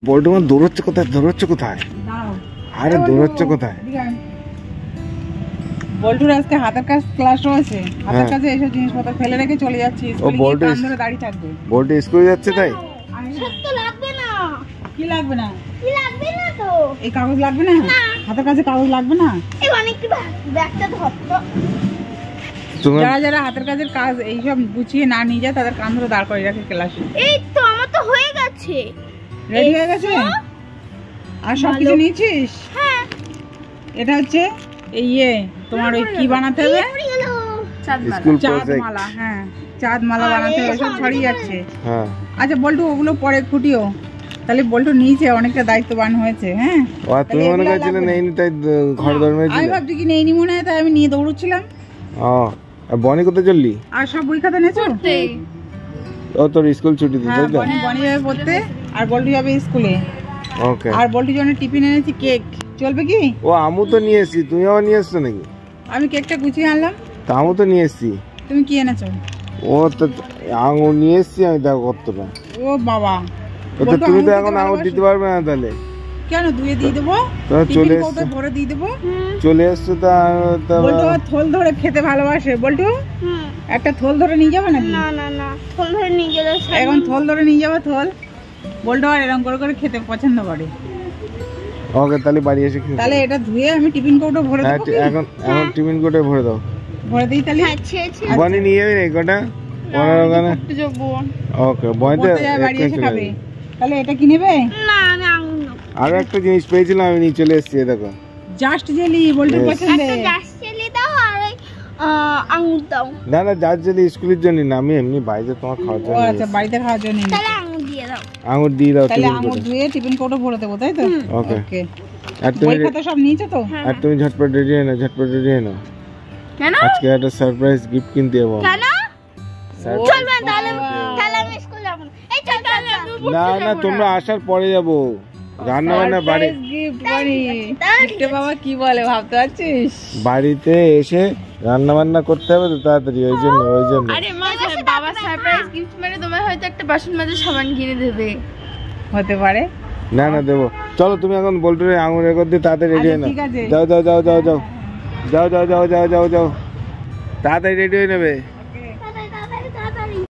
বল্টু দৌড়চ্ছে কোথায়? আরে দৌড়চ্ছে কোথায়? বল্টুর আজকে হাতের কাজ ক্লাস রয়েছে, হাতের কাজে এইসব জিনিসপত্র ফেলে রেখে চলে যাচ্ছি। বল্টু দাঁড়িয়ে থাকবে। বল্টু স্কুলে যাচ্ছে তাই? লাগবে না। কি লাগবে না? তো এই কাগজ লাগবে না? হাতের কাজে কাগজ লাগবে না? যারা যারা হাতের কাজের কাজ এইসব গুছিয়ে না নিয়ে যায় তাদের কান ধরে দাঁড় করে রাখে ক্লাসে। এই তো আমার তো হয়ে গেছে। রেডি হয়ে গেছে? আর সব কিছু নিয়েছিস? হ্যাঁ। এটা হচ্ছে তোমার ওই কি বানাতে হবে? চাঁদ মালা। হ্যাঁ, চাঁদ মালা বানাতে হবে, সব ছড়িয়ে যাচ্ছে। আচ্ছা বল্টু, ওগুলো পরে খুঁটিও। তাহলে বল্টু নিচে অনেকটা দায়িত্ববান হয়েছে। হ্যাঁ, তুমি মনে করছিলে নেইনি তাই ঘর দৌড় আমি ভাবছি কি নেইনি মনে হয়, তাই আমি নিয়ে দৌড়চ্ছিলাম। বনি কোথায় চললি? আর সব বই খাতা নেছো? ও তোর স্কুল ছুটি দিতে? বনি যাবে পড়তে আর বল্টু যাবে স্কুলে। ওকে। আর বল্টুর জন্য টিফিন এনেছি কেক, চলবে কি? ও আমু তো নিয়ে এসেছি, তুমি আবার নিয়ে এসছো নাকি? আমি কেকটা গুছিয়ে আনলাম। তা আমু তো নিয়ে এসেছি। তুমি কি এনেছো? ও তো আঙুর নিয়ে এসেছি আমি, দেখো কতটা। ও বাবা, তুমি তো এখন আঙুর দিতে পারবে না তাহলে? কেন? দুয়ে দিয়ে দেবো, চলে এসছো, ভরে দিয়ে দেবো। চলে এসছো তা বল্টু থল ধরে খেতে ভালোবাসে। বল্টু একটা থল ধরে নিয়ে যাবে নাকি? না না না, থল ধরে নিয়ে গেলে এখন থল ধরে নিয়ে যাবে। থল বল্টু আর এরকম করে করে খেতে পছন্দ করে। ওকে, তাহলে বাড়ি এসে খেয়ে। তাহলে এটা ধুয়ে আমি টিফিন কৌটো ভরে দেবো। এখন টিফিন কোটে ভরে দাও। ভরে দিই তাহলে। বনি নিয়ে যাবে না কোটা? ওকে, বনিতে বাড়ি এসে খাবে। তাহলে এটা কি নেবে? না, আমি আঙুর নেব। আরো একটা জিনিস পেয়েছিলাম, আমি নিয়ে চলে এসেছি, দেখো। জাস্ট জেলি বল্টুর পছন্দের। একটা জাস্ট জেলি দাও আর আঙুর দাও। না না, জাস্ট জেলি স্কুলের জন্য না, আমি এমনি বাইরে তোমার খাওয়ার জন্য। আচ্ছা, বাড়িতে খাওয়ার জন্য। তাহলে আঙুর দিয়ে দাও। আঙুর দিয়ে দাও। তাহলে আঙুর ধুয়ে টিফিন কৌটো ভরে দেবো, তাই তো? ওকে। আর তুমি সব নিয়েছো তো? আর তুমি ঝটপট রেডি হয়ে নাও, ঝটপট রেডি হয়ে নাও। কেন? আজকে একটা সারপ্রাইজ গিফট কিনতে যাবো। কেন? চল না, তাহলে আমি স্কুল যাব না। এই চল তাহলে। না না, তোমরা আসার পরে যাবো। রান্না বান্না বাড়ি গিফট বাবা কি বলে ভাবতে পারছিস? বাড়িতে এসে রান্না বান্না করতে হবে তো তাড়াতাড়ি, ওই জন্য। আরে মা, বাবা সারপ্রাইজ গিফট মানে তোমার হয়তো একটা বাসন মাজার সাবান কিনে দেবে। হতে পারে। না না, দেবো। চলো তুমি এখন বল্টুরে আঙুর রেকর্ড দিয়ে তাড়াতাড়ি রেডি হয়ে নাও। যাও যাও যাও যাও যাও যাও যাও যাও যাও যাও যাও, তাড়াতাড়ি রেডি হয়ে নেবে।